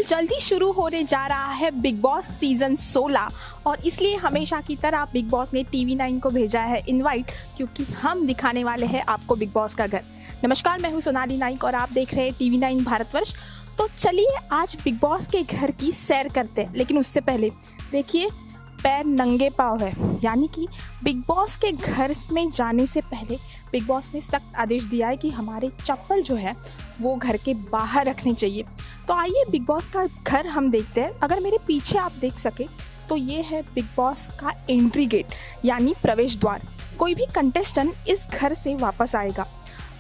जल्दी शुरू होने जा रहा है बिग बॉस सीजन 16 और इसलिए हमेशा की तरह बिग बॉस ने TV9 को भेजा है इनवाइट, क्योंकि हम दिखाने वाले हैं आपको बिग बॉस का घर। नमस्कार, मैं हूं सोनाली नाइक और आप देख रहे हैं TV9 भारतवर्ष। तो चलिए आज बिग बॉस के घर की सैर करते हैं, लेकिन उससे पहले देखिए पैर नंगे पाँव है, यानी कि बिग बॉस के घर में जाने से पहले बिग बॉस ने सख्त आदेश दिया है कि हमारे चप्पल जो है वो घर के बाहर रखने चाहिए। तो आइए बिग बॉस का घर हम देखते हैं। अगर मेरे पीछे आप देख सके तो ये है बिग बॉस का एंट्री गेट, यानी प्रवेश द्वार। कोई भी कंटेस्टेंट इस घर से वापस आएगा,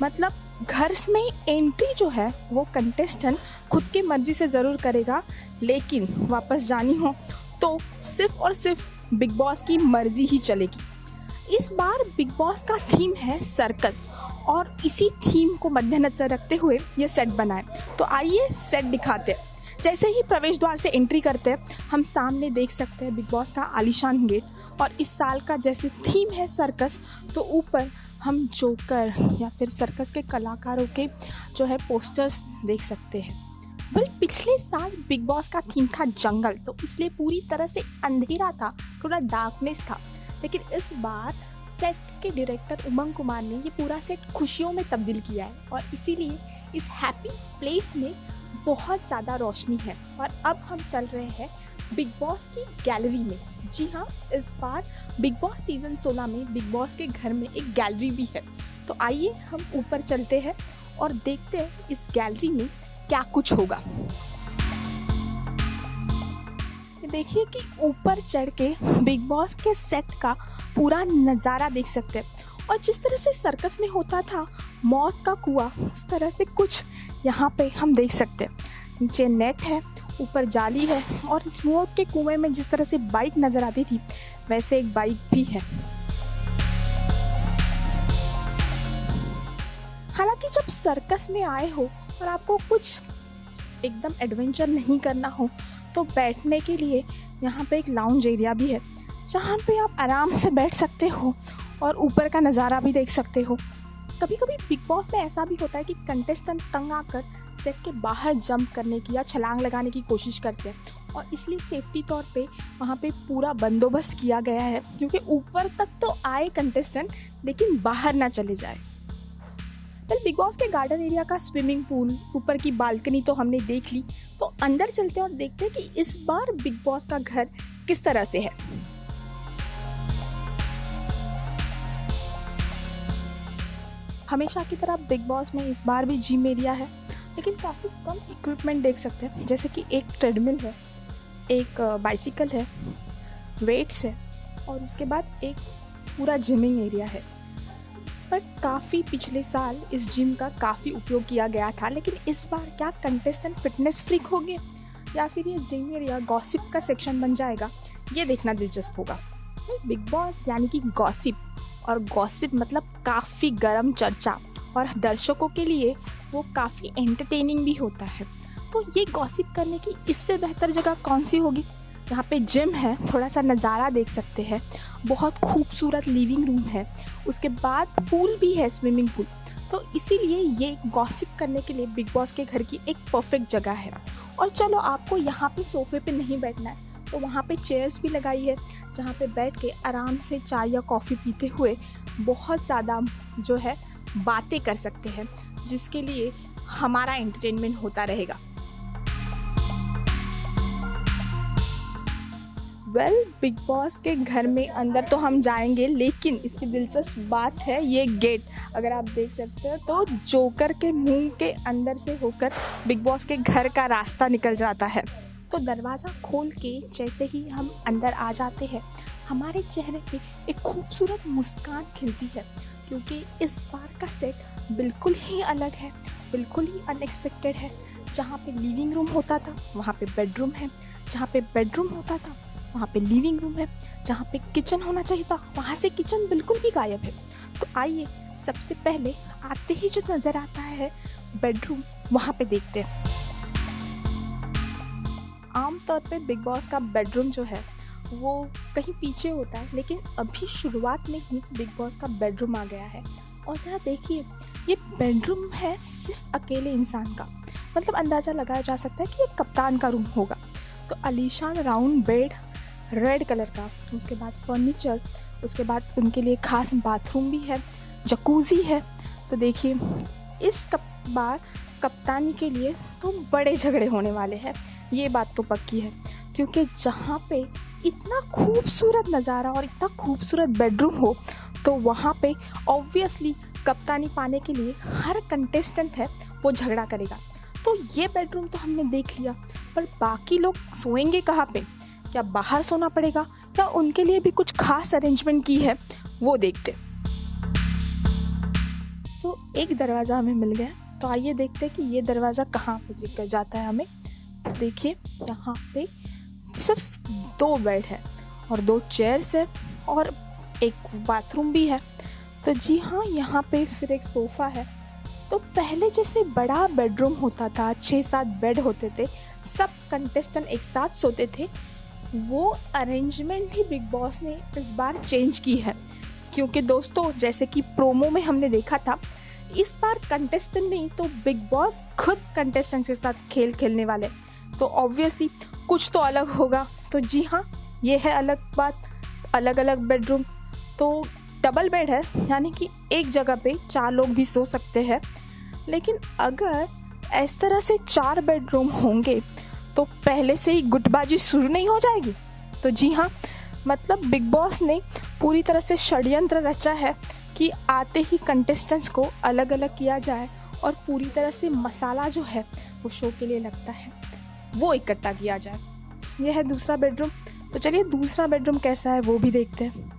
मतलब घर में एंट्री जो है वो कंटेस्टेंट खुद की मर्जी से ज़रूर करेगा, लेकिन वापस जानी हो तो सिर्फ और सिर्फ बिग बॉस की मर्जी ही चलेगी। इस बार बिग बॉस का थीम है सर्कस और इसी थीम को मद्देनजर रखते हुए ये सेट बना है। तो आइए सेट दिखाते हैं। जैसे ही प्रवेश द्वार से एंट्री करते हैं हम सामने देख सकते हैं बिग बॉस का आलीशान गेट, और इस साल का जैसे थीम है सर्कस, तो ऊपर हम जोकर या फिर सर्कस के कलाकारों के जो है पोस्टर्स देख सकते हैं। पिछले साल बिग बॉस का थीम था जंगल, तो इसलिए पूरी तरह से अंधेरा था, थोड़ा डार्कनेस था। लेकिन इस बार सेट के डायरेक्टर उमंग कुमार ने ये पूरा सेट खुशियों में तब्दील किया है और इसीलिए इस हैप्पी प्लेस में बहुत ज़्यादा रोशनी है। और अब हम चल रहे हैं बिग बॉस की गैलरी में। जी हाँ, इस बार बिग बॉस सीजन 16 में बिग बॉस के घर में एक गैलरी भी है। तो आइए हम ऊपर चलते हैं और देखते हैं इस गैलरी में क्या कुछ होगा। देखिए कि ऊपर चढ़ के बिग बॉस के सेट का पूरा नज़ारा देख सकते हैं, और जिस तरह से सर्कस में होता था मौत का कुआं, उस तरह से कुछ यहाँ पे हम देख सकते हैं। नीचे नेट है, ऊपर जाली है, और मौत के कुएं में जिस तरह से बाइक नज़र आती थी वैसे एक बाइक भी है। हालांकि जब सर्कस में आए हो और आपको कुछ एकदम एडवेंचर नहीं करना हो तो बैठने के लिए यहाँ पे एक लाउंज एरिया भी है, जहाँ पे आप आराम से बैठ सकते हो और ऊपर का नज़ारा भी देख सकते हो। कभी कभी बिग बॉस में ऐसा भी होता है कि कंटेस्टेंट तंग आकर सेट के बाहर जंप करने की या छलांग लगाने की कोशिश करते हैं, और इसलिए सेफ्टी तौर पे वहाँ पे पूरा बंदोबस्त किया गया है, क्योंकि ऊपर तक तो आए कंटेस्टेंट लेकिन बाहर ना चले जाए। बिग बॉस के गार्डन एरिया का स्विमिंग पूल, ऊपर की बालकनी तो हमने देख ली, तो अंदर चलते हैं और देखते हैं कि इस बार बिग बॉस का घर किस तरह से है। हमेशा की तरह बिग बॉस में इस बार भी जिम एरिया है, लेकिन काफ़ी कम इक्विपमेंट देख सकते हैं, जैसे कि एक ट्रेडमिल है, एक बाइसिकल है, वेट्स है, और उसके बाद एक पूरा जिमिंग एरिया है। पर काफ़ी पिछले साल इस जिम का काफ़ी उपयोग किया गया था, लेकिन इस बार क्या कंटेस्टेंट फिटनेस फ्रीक होंगे या फिर ये जिम एरिया गॉसिप का सेक्शन बन जाएगा, ये देखना दिलचस्प होगा। बिग बॉस यानी कि गॉसिप, और गॉसिप मतलब काफ़ी गर्म चर्चा, और दर्शकों के लिए वो काफ़ी एंटरटेनिंग भी होता है। तो ये गॉसिप करने की इससे बेहतर जगह कौन सी होगी। यहाँ पे जिम है, थोड़ा सा नज़ारा देख सकते हैं, बहुत खूबसूरत लिविंग रूम है, उसके बाद पूल भी है, स्विमिंग पूल। तो इसीलिए ये गॉसिप करने के लिए बिग बॉस के घर की एक परफेक्ट जगह है। और चलो आपको यहाँ पे सोफे पे नहीं बैठना है तो वहाँ पे चेयर्स भी लगाई है, जहाँ पे बैठ के आराम से चाय या कॉफ़ी पीते हुए बहुत ज़्यादा जो है बातें कर सकते हैं, जिसके लिए हमारा एंटरटेनमेंट होता रहेगा। बिग बॉस के घर में अंदर तो हम जाएंगे, लेकिन इसकी दिलचस्प बात है ये गेट। अगर आप देख सकते हो तो जोकर के मुंह के अंदर से होकर बिग बॉस के घर का रास्ता निकल जाता है। तो दरवाज़ा खोल के जैसे ही हम अंदर आ जाते हैं, हमारे चेहरे पे एक खूबसूरत मुस्कान खिलती है, क्योंकि इस बार का सेट बिल्कुल ही अलग है, बिल्कुल ही अनएक्सपेक्टेड है। जहाँ पे लिविंग रूम होता था वहाँ पे बेडरूम है, जहाँ पे बेडरूम होता था वहाँ पे लिविंग रूम है, जहाँ पे किचन होना चाहिए था वहाँ से किचन बिल्कुल भी गायब है। तो आइए सबसे पहले आते ही जो नज़र आता है बेडरूम, वहाँ पे देखते हैं। आमतौर पे बिग बॉस का बेडरूम जो है वो कहीं पीछे होता है, लेकिन अभी शुरुआत में ही बिग बॉस का बेडरूम आ गया है। और जरा देखिए ये बेडरूम है सिर्फ अकेले इंसान का, मतलब अंदाज़ा लगाया जा सकता है कि ये कप्तान का रूम होगा। तो आलीशान राउंड बेड रेड कलर का, उसके बाद फर्नीचर, उसके बाद उनके लिए खास बाथरूम भी है, जकूज़ी है। तो देखिए इस बार कप्तानी के लिए तो बड़े झगड़े होने वाले हैं, ये बात तो पक्की है, क्योंकि जहाँ पे इतना खूबसूरत नज़ारा और इतना खूबसूरत बेडरूम हो तो वहाँ पे ऑब्वियसली कप्तानी पाने के लिए हर कंटेस्टेंट है वो झगड़ा करेगा। तो ये बेडरूम तो हमने देख लिया, पर बाकी लोग सोएंगे कहाँ पे? क्या बाहर सोना पड़ेगा या उनके लिए भी कुछ खास अरेंजमेंट की है, वो देखते। तो एक दरवाज़ा हमें मिल गया, तो आइए देखते हैं कि ये दरवाज़ा कहाँ पे लेकर जाता है हमें। देखिए यहाँ पे सिर्फ 2 बेड है और 2 चेयर्स है और एक बाथरूम भी है। तो जी हाँ, यहाँ पे फिर एक सोफ़ा है। तो पहले जैसे बड़ा बेडरूम होता था, 6-7 बेड होते थे, सब कंटेस्टेंट एक साथ सोते थे, वो अरेंजमेंट ही बिग बॉस ने इस बार चेंज की है। क्योंकि दोस्तों जैसे कि प्रोमो में हमने देखा था, इस बार कंटेस्टेंट नहीं तो बिग बॉस खुद कंटेस्टेंट के साथ खेल खेलने वाले, तो ऑब्वियसली कुछ तो अलग होगा। तो जी हाँ, ये है अलग बात, अलग अलग बेडरूम। तो डबल बेड है, यानी कि एक जगह पे 4 लोग भी सो सकते हैं। लेकिन अगर इस तरह से 4 बेडरूम होंगे तो पहले से ही गुटबाजी शुरू नहीं हो जाएगी? तो जी हाँ, मतलब बिग बॉस ने पूरी तरह से षड्यंत्र रचा है कि आते ही कंटेस्टेंट्स को अलग अलग किया जाए और पूरी तरह से मसाला जो है वो शो के लिए लगता है वो इकट्ठा किया जाए। यह है दूसरा बेडरूम। तो चलिए दूसरा बेडरूम कैसा है वो भी देखते हैं।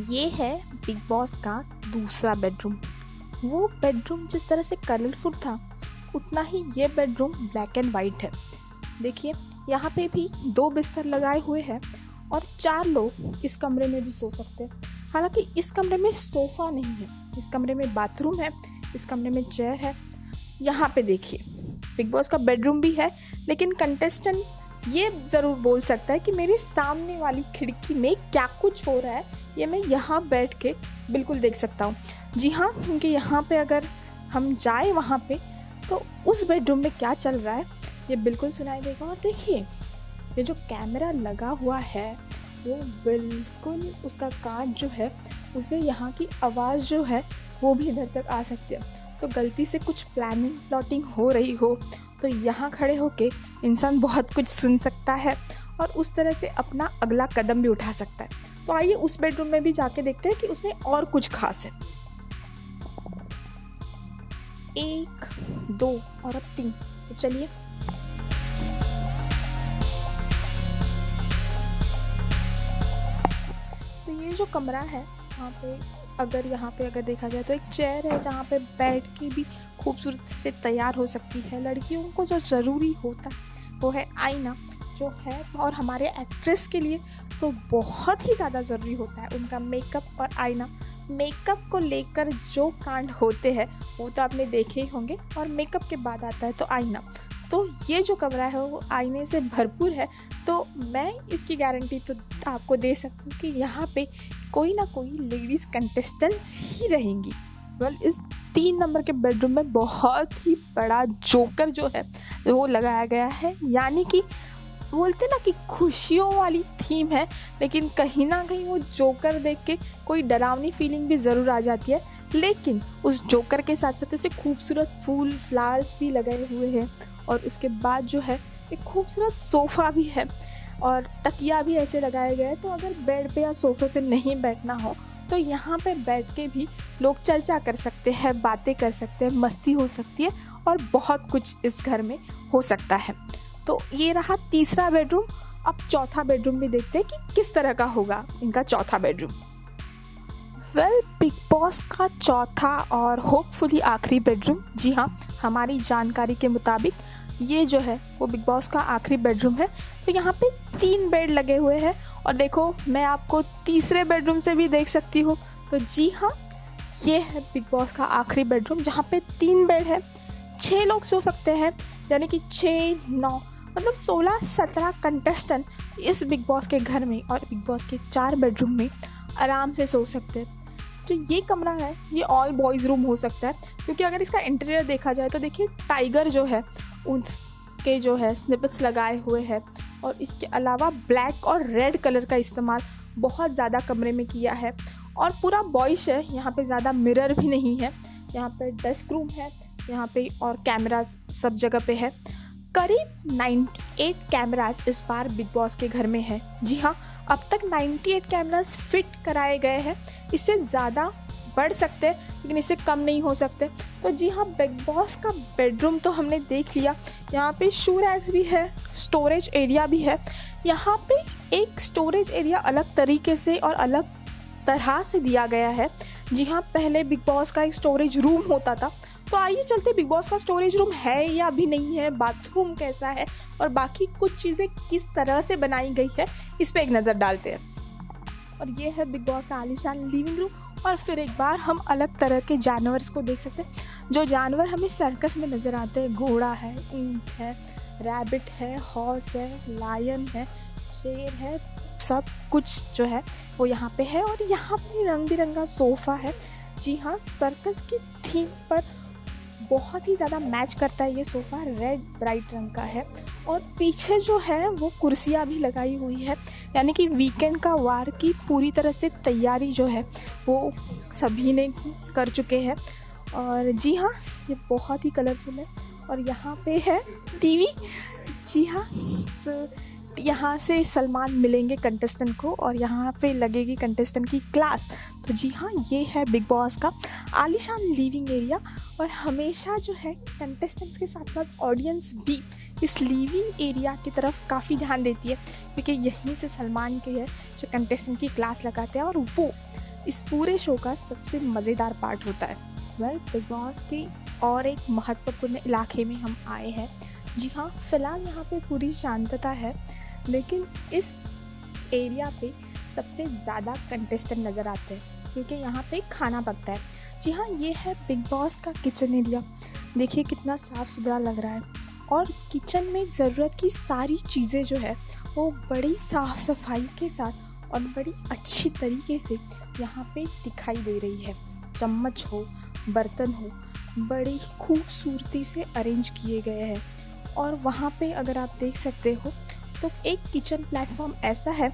ये है बिग बॉस का दूसरा बेडरूम। वो बेडरूम जिस तरह से कलरफुल था, उतना ही ये बेडरूम ब्लैक एंड वाइट है। देखिए यहाँ पे भी 2 बिस्तर लगाए हुए हैं और 4 लोग इस कमरे में भी सो सकते हैं। हालांकि इस कमरे में सोफ़ा नहीं है, इस कमरे में बाथरूम है, इस कमरे में चेयर है। यहाँ पे देखिए बिग बॉस का बेडरूम भी है, लेकिन कंटेस्टेंट ये ज़रूर बोल सकता है कि मेरे सामने वाली खिड़की में क्या कुछ हो रहा है, ये मैं यहाँ बैठ के बिल्कुल देख सकता हूँ। जी हाँ, क्योंकि यहाँ पे अगर हम जाए वहाँ पे तो उस बेडरूम में क्या चल रहा है ये बिल्कुल सुनाई देगा। और देखिए ये जो कैमरा लगा हुआ है वो बिल्कुल उसका कांच जो है उसे यहाँ की आवाज़ जो है वो भी इधर तक आ सकती है। तो गलती से कुछ प्लानिंग प्लॉटिंग हो रही हो तो यहाँ खड़े होके इंसान बहुत कुछ सुन सकता है और उस तरह से अपना अगला कदम भी उठा सकता है। तो आइए उस बेडरूम में भी जाके देखते हैं कि उसमें और कुछ खास है। 1, 2 और अब 3। तो चलिए तो ये जो कमरा है यहाँ पे अगर देखा जाए तो एक चेयर है जहाँ पे बैठ के भी खूबसूरत से तैयार हो सकती है। लड़कियों को जो ज़रूरी होता है वो है आईना जो है, और हमारे एक्ट्रेस के लिए तो बहुत ही ज़्यादा ज़रूरी होता है उनका मेकअप और आईना। मेकअप को लेकर जो कांड होते हैं वो तो आपने देखे ही होंगे, और मेकअप के बाद आता है तो आईना। तो ये जो कमरा है वो आईने से भरपूर है। तो मैं इसकी गारंटी तो आपको दे सकती हूँ कि यहाँ पे कोई ना कोई लेडीज़ कंटेस्टेंट्स ही रहेंगी। इस 3 नंबर के बेडरूम में बहुत ही बड़ा जोकर जो है वो लगाया गया है, यानी कि बोलते ना कि खुशियों वाली थीम है, लेकिन कहीं ना कहीं वो जोकर देख के कोई डरावनी फीलिंग भी ज़रूर आ जाती है। लेकिन उस जोकर के साथ साथ ऐसे खूबसूरत फूल फ्लावर्स भी लगाए हुए हैं, और उसके बाद जो है एक खूबसूरत सोफ़ा भी है और तकिया भी ऐसे लगाया गया है। तो अगर बेड पे या सोफ़े पे नहीं बैठना हो तो यहाँ पे बैठ के भी लोग चर्चा कर सकते हैं, बातें कर सकते हैं, मस्ती हो सकती है और बहुत कुछ इस घर में हो सकता है। तो ये रहा तीसरा बेडरूम। अब चौथा बेडरूम भी देखते हैं कि किस तरह का होगा इनका चौथा बेडरूम। बिग बॉस का चौथा और होपफुली आखिरी बेडरूम, जी हाँ, हमारी जानकारी के मुताबिक ये जो है वो बिग बॉस का आखिरी बेडरूम है। तो यहाँ पे 3 बेड लगे हुए हैं, और देखो मैं आपको तीसरे बेडरूम से भी देख सकती हूँ। तो जी हाँ, ये है बिग बॉस का आखिरी बेडरूम जहाँ पे 3 बेड है, 6 लोग सो सकते हैं, यानी कि 6, 9 मतलब 16-17 कंटेस्टेंट इस बिग बॉस के घर में और बिग बॉस के 4 बेडरूम में आराम से सो सकते हैं। जो ये कमरा है ये ऑल बॉयज़ रूम हो सकता है, क्योंकि अगर इसका इंटीरियर देखा जाए तो देखिए टाइगर जो है उसके जो है स्निपेट्स लगाए हुए हैं, और इसके अलावा ब्लैक और रेड कलर का इस्तेमाल बहुत ज़्यादा कमरे में किया है। और पूरा बॉयश है, यहाँ पे ज़्यादा मिरर भी नहीं है, यहाँ पे डेस्क रूम है यहाँ पे, और कैमरास सब जगह पे है। करीब 98 कैमरास इस बार बिग बॉस के घर में है। जी हाँ, अब तक 98 कैमरास फिट कराए गए हैं। इससे ज़्यादा बढ़ सकते हैं लेकिन इससे कम नहीं हो सकते। तो जी हाँ, बिग बॉस का बेडरूम तो हमने देख लिया। यहाँ पे शू रैक्स भी है, स्टोरेज एरिया भी है। यहाँ पे एक स्टोरेज एरिया अलग तरीके से और अलग तरह से दिया गया है। जी हाँ, पहले बिग बॉस का एक स्टोरेज रूम होता था। तो आइए चलते बिग बॉस का स्टोरेज रूम है या अभी नहीं है, बाथरूम कैसा है और बाकी कुछ चीज़ें किस तरह से बनाई गई है, इस पे एक नज़र डालते हैं। और ये है बिग बॉस का आलीशान लिविंग रूम। और फिर एक बार हम अलग तरह के जानवर को देख सकते हैं, जो जानवर हमें सर्कस में नज़र आते हैं। घोड़ा है, ऊंट है, रैबिट है, हॉर्स है, लायन है, शेर है, सब कुछ जो है वो यहाँ पे है। और यहाँ पे रंग बिरंगा सोफ़ा है। जी हाँ, सर्कस की थीम पर बहुत ही ज़्यादा मैच करता है ये सोफ़ा, रेड ब्राइट रंग का है। और पीछे जो है वो कुर्सियाँ भी लगाई हुई है, यानी कि वीकेंड का वार की पूरी तरह से तैयारी जो है वो सभी ने कर चुके हैं। और जी हाँ, ये बहुत ही कलरफुल है। और यहाँ पे है टीवी। जी हाँ, यहाँ से सलमान मिलेंगे कंटेस्टेंट को और यहाँ पे लगेगी कंटेस्टेंट की क्लास। तो जी हाँ, ये है बिग बॉस का आलीशान लिविंग एरिया। और हमेशा जो है कंटेस्टेंट्स के साथ साथ ऑडियंस भी इस लिविंग एरिया की तरफ काफ़ी ध्यान देती है, क्योंकि यहीं से सलमान के है जो कंटेस्टेंट की क्लास लगाते हैं और वो इस पूरे शो का सबसे मज़ेदार पार्ट होता है। बिग बॉस के और एक महत्वपूर्ण इलाके में हम आए हैं। जी हाँ, फ़िलहाल यहाँ पे पूरी शांतता है, लेकिन इस एरिया पे सबसे ज़्यादा कंटेस्टेंट नज़र आते हैं, क्योंकि यहाँ पे खाना पकता है। जी हाँ, ये है बिग बॉस का किचन एरिया। देखिए कितना साफ़ सुथरा लग रहा है, और किचन में ज़रूरत की सारी चीज़ें जो है वो बड़ी साफ़ सफाई के साथ और बड़ी अच्छी तरीके से यहाँ पे दिखाई दे रही है। चम्मच हो, बर्तन हो, बड़ी खूबसूरती से अरेंज किए गए हैं। और वहाँ पे अगर आप देख सकते हो तो एक किचन प्लेटफॉर्म ऐसा है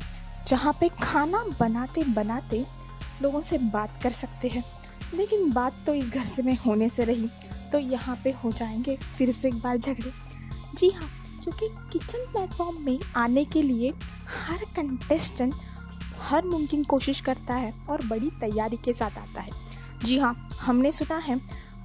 जहाँ पे खाना बनाते बनाते लोगों से बात कर सकते हैं। लेकिन बात तो इस घर से में होने से रही, तो यहाँ पे हो जाएंगे फिर से एक बार झगड़े। जी हाँ, क्योंकि किचन प्लेटफॉर्म में आने के लिए हर कंटेस्टेंट हर मुमकिन कोशिश करता है और बड़ी तैयारी के साथ आता है। जी हाँ, हमने सुना है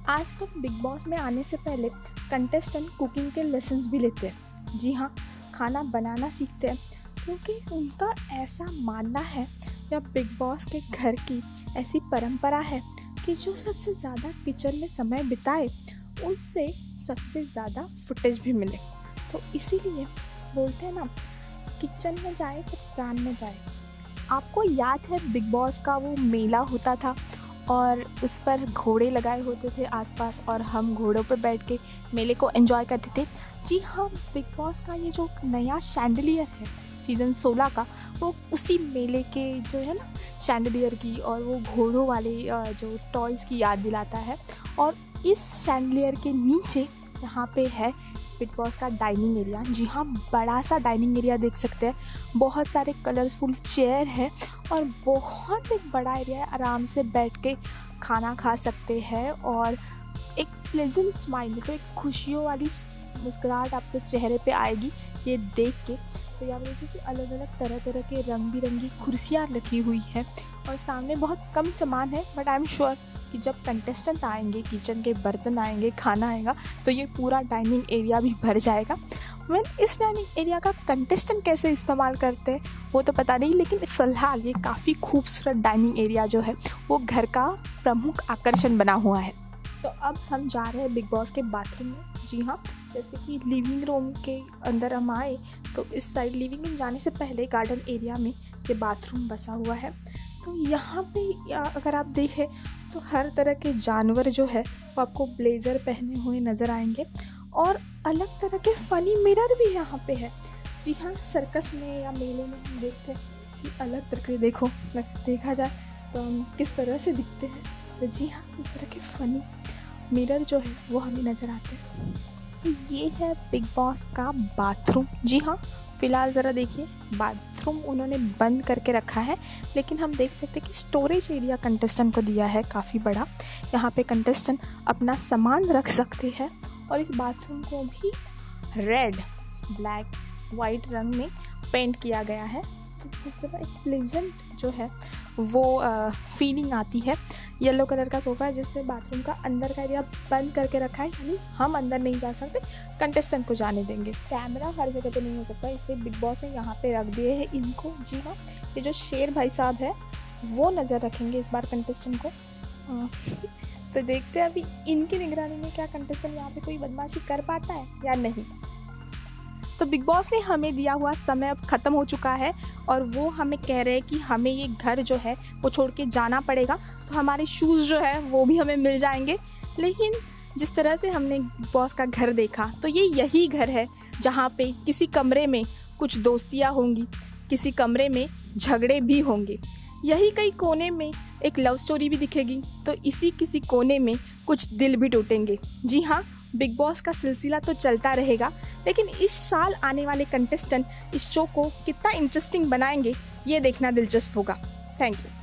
आजकल बिग बॉस में आने से पहले कंटेस्टेंट कुकिंग के लेसन्स भी लेते हैं। जी हाँ, खाना बनाना सीखते हैं, क्योंकि उनका ऐसा मानना है या बिग बॉस के घर की ऐसी परंपरा है कि जो सबसे ज़्यादा किचन में समय बिताए उससे सबसे ज़्यादा फुटेज भी मिले। तो इसीलिए बोलते हैं ना, किचन में जाए तो प्राण में जाए। आपको याद है बिग बॉस का वो मेला होता था और उस पर घोड़े लगाए होते थे आसपास, और हम घोड़ों पर बैठ के मेले को एंजॉय करते थे। जी हाँ, बिग बॉस का ये जो नया शैंडलियर है सीज़न 16 का, वो उसी मेले के जो है ना शैंडलियर की और वो घोड़ों वाले जो टॉयज़ की याद दिलाता है। और इस शैंडलियर के नीचे यहाँ पे है बिग बॉस का डाइनिंग एरिया। जी हाँ, बड़ा सा डाइनिंग एरिया देख सकते हैं, बहुत सारे कलरफुल चेयर है और बहुत एक बड़ा एरिया है। आराम से बैठ के खाना खा सकते हैं और एक प्लेजेंट स्माइल, तो एक खुशियों वाली मुस्कुराहट आपके चेहरे पे आएगी ये देख के। तो यहाँ देखिए कि अलग अलग तरह तरह के रंग बिरंगी कुर्सियाँ रखी हुई हैं और सामने बहुत कम सामान है, बट आई एम श्योर कि जब कंटेस्टेंट आएंगे, किचन के बर्तन आएंगे, खाना आएगा, तो ये पूरा डाइनिंग एरिया भी भर जाएगा। इस डाइनिंग एरिया का कंटेस्टेंट कैसे इस्तेमाल करते हैं वो तो पता नहीं, लेकिन फ़िलहाल ये काफ़ी खूबसूरत डाइनिंग एरिया जो है वो घर का प्रमुख आकर्षण बना हुआ है। तो अब हम जा रहे हैं बिग बॉस के बाथरूम में। जी हाँ, जैसे कि लिविंग रूम के अंदर हम आए तो इस साइड लिविंग रूम जाने से पहले गार्डन एरिया में ये बाथरूम बसा हुआ है। तो यहाँ पे अगर आप देखें तो हर तरह के जानवर जो है वो आपको ब्लेज़र पहने हुए नज़र आएंगे और अलग तरह के फ़नी मिरर भी यहाँ पे है। जी हाँ, सर्कस में या मेले में हम देखते हैं कि अलग तरह के देखा जाए किस तरह से दिखते हैं। तो जी हाँ, इस तरह के फ़नी मिरर जो है वो हमें नज़र आते हैं। तो ये है बिग बॉस का बाथरूम। जी हाँ, फ़िलहाल ज़रा देखिए, बाथरूम उन्होंने बंद करके रखा है, लेकिन हम देख सकते हैं कि स्टोरेज एरिया कंटेस्टेंट को दिया है काफ़ी बड़ा। यहाँ पे कंटेस्टेंट अपना सामान रख सकते हैं और इस बाथरूम को भी रेड, ब्लैक, वाइट रंग में पेंट किया गया है। तो इस तरह एक प्लेजेंट जो है वो फीलिंग आती है। येलो कलर का सोफ़ा है जिससे बाथरूम का अंदर का एरिया बंद करके रखा है, यानी हम अंदर नहीं जा सकते, कंटेस्टेंट को जाने देंगे। कैमरा हर जगह पे नहीं हो सकता, इसलिए बिग बॉस ने यहाँ पे रख दिए हैं इनको। जी हाँ, ये जो शेर भाई साहब है वो नज़र रखेंगे इस बार कंटेस्टेंट को। तो देखते हैं अभी इनकी निगरानी में क्या कंटेस्टेंट यहाँ पे कोई बदमाशी कर पाता है या नहीं। तो बिग बॉस ने हमें दिया हुआ समय अब ख़त्म हो चुका है और वो हमें कह रहे हैं कि हमें ये घर जो है वो छोड़ के जाना पड़ेगा। तो हमारे शूज़ जो है वो भी हमें मिल जाएंगे। लेकिन जिस तरह से हमने बिग बॉस का घर देखा, तो ये यही घर है जहाँ पे किसी कमरे में कुछ दोस्तियाँ होंगी, किसी कमरे में झगड़े भी होंगे, यही कई कोने में एक लव स्टोरी भी दिखेगी, तो इसी किसी कोने में कुछ दिल भी टूटेंगे। जी हाँ, बिग बॉस का सिलसिला तो चलता रहेगा, लेकिन इस साल आने वाले कंटेस्टेंट इस शो को कितना इंटरेस्टिंग बनाएंगे ये देखना दिलचस्प होगा। Thank you.